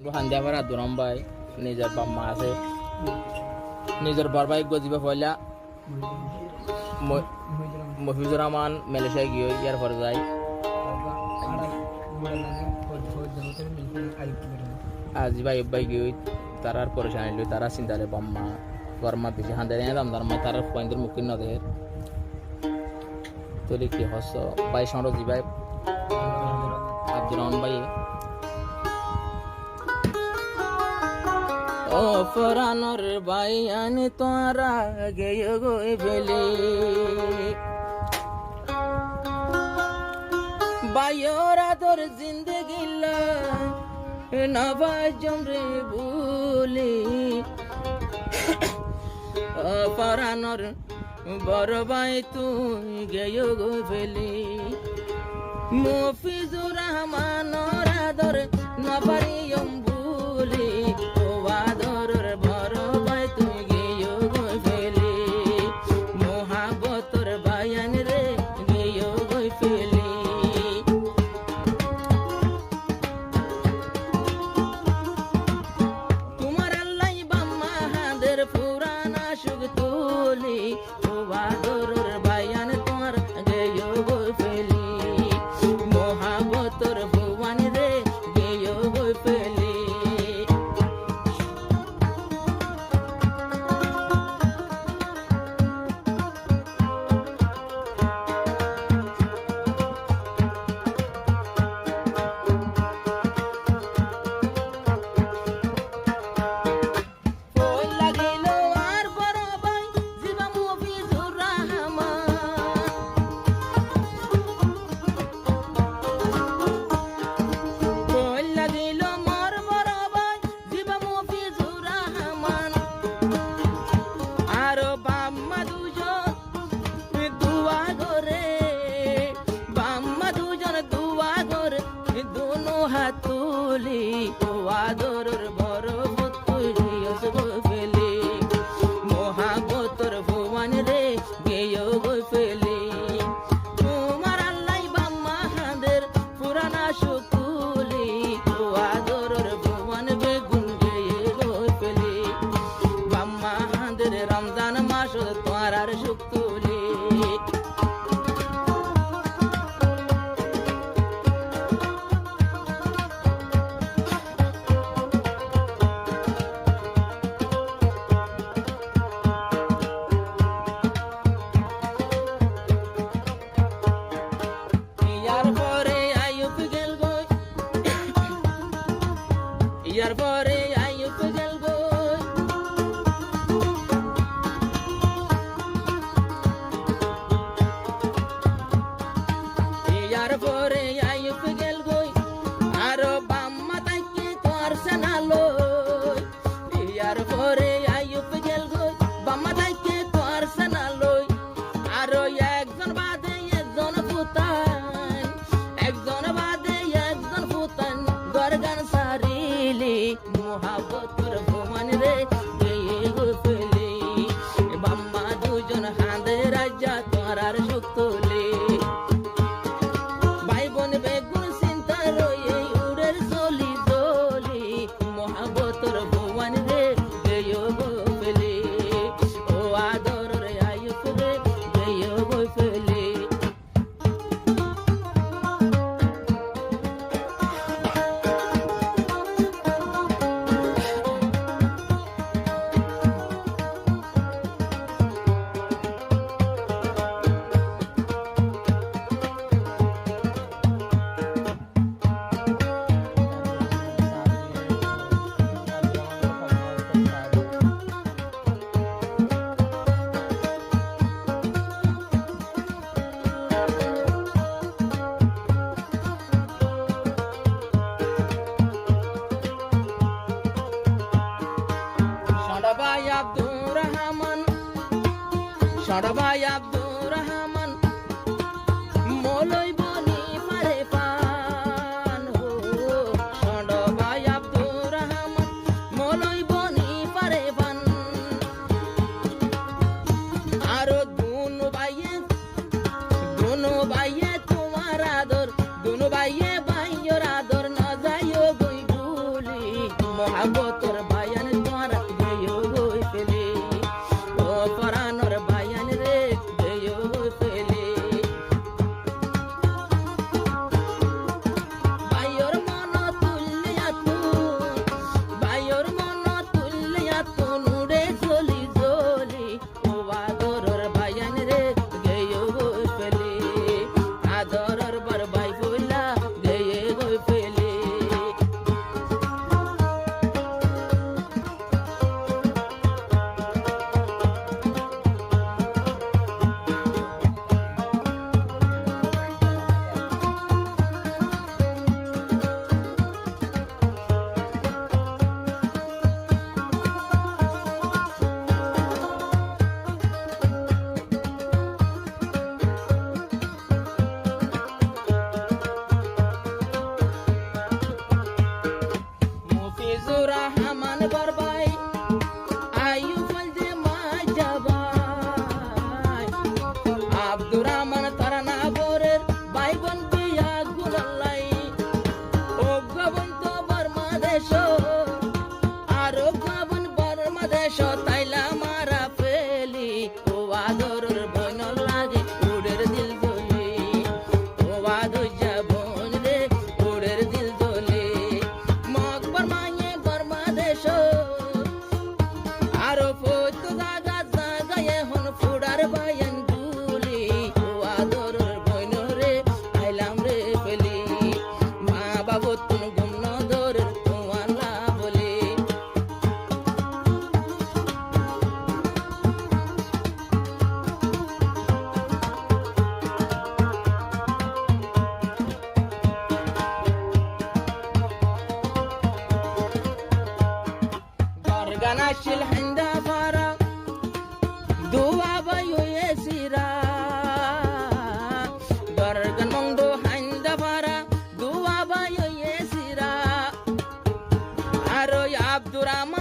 হান্দিয়াপাড়া দুরম ভাই নিজের বাম্মা আছে নিজের বড় ভাই গজিবা পয়লা মফিজুর রহমান মালয়েশিয়া গিয়ে ইয়ার পরে যায় আজি ভাই ভাই গিয়ে তারার পরেশান আইল তারা চিন্তারে বাম্মা বর্মা বেশি হান্দারে দাম দাম তার পয়েন্টের মুক্তি নদের তোলে কি হস ভাই সরজি ভাই আব্দুর রহমান ভাই ও ফরানোর ভাই আনি তোরা গেয়ে গই ফেলে বাইরা তোর জিন্দগি নবাজম রে ভুলি ও ফরানোর বড় ভাই তুই গেয়ে গই ফেলে মফিজুর রহমান আদর নবারিয়ম ভুলি হাতুলি ও আদরের বড় তুই গিয়েছ গই ফেলি মহাবতর ভুবন রে গেয়ে গই ফেলি তোমার আল্লাহ বাম্মা হাদের পুরানা শুকুলি ও আদরের ভুবন বেগুন গেয়ে গই ফেলি বাম্মা হাদের রমজান মাস তোমার আর শুকুলি ইয়ার পরে আইয়ুব গেল গো ইয়ার পরে আইয়ুব গেল গো আর বাম্মা তাকে তোর সেনালো ইয়ার পরে আইয়ুব গেল গো বাম্মা তাকে তোর সেনালো আর একজন বাদে একজন ফুতান একজন বাদে একজন ফুতান গরগান সারিলি মহাবতর ভুবন রে গেয়ে গই ফেলি বাম্মা দুজন হাঁদে রাজা তোরার শক্তলি ভাই বোন বেগুন চিন্তা রয়ে উড়ের চলি দলি মহাবতর ভুবন রে গেয়ে গই ফেলি ও আদর রে আইয়ুব রে গেয়ে গই ফেলি সরভাই আব্দুর রহমান মলই বনি পারে পান হো সরভাই আব্দুর রহমান মলই বনি পারে পান আরো দুনো ভাইয়ে তোমার আদর দুনো ভাইয়ে ভাইয়ের আদর না যাইও গই ভুলি মহাবতর বায়ান তোমার গেয়ো গই ফেলে ও পরানোর বায়ান রে গেয়ো গই ফেলে বায়র মন তুলিয়া তু বায়র মন তুলিয়া তু নুড়ে জলি জলি ও আদরর বায়ান রে গেয়ো গই ফেলে আদরর বার বাই বইলা গেয়ে গই ফেলে মুফিজুর রহমান বরবাই আইয়ুবল যে মাজাবাই আব্দুর রহমান তারানা বরের বাইবন বিয়া গুলাই ও গবন তো বর্মা দেশ আর গবন বর্মা দেশ তাইলা মারা ফেলি ও আদরের বন লাগে উড়ের দিল দলি ও আদর যাবন রে উড়ের দিল দলি মগ বর্মায়ে বর্মা দেশ আরো পয়তো জাগা জাগায়ে হন ফুডার বায়ান গুলি ও আদরের বন রে আইলাম রে ফেলি মা বাবু তুন গুমন দরের তোমালা বলি গরগানা শিল হিন্দা ফারা দুয়া বায়ু এসিরা গরগান মংদো হিন্দা ফারা দুয়া বায়ু এসিরা আর আব্দুর রহমান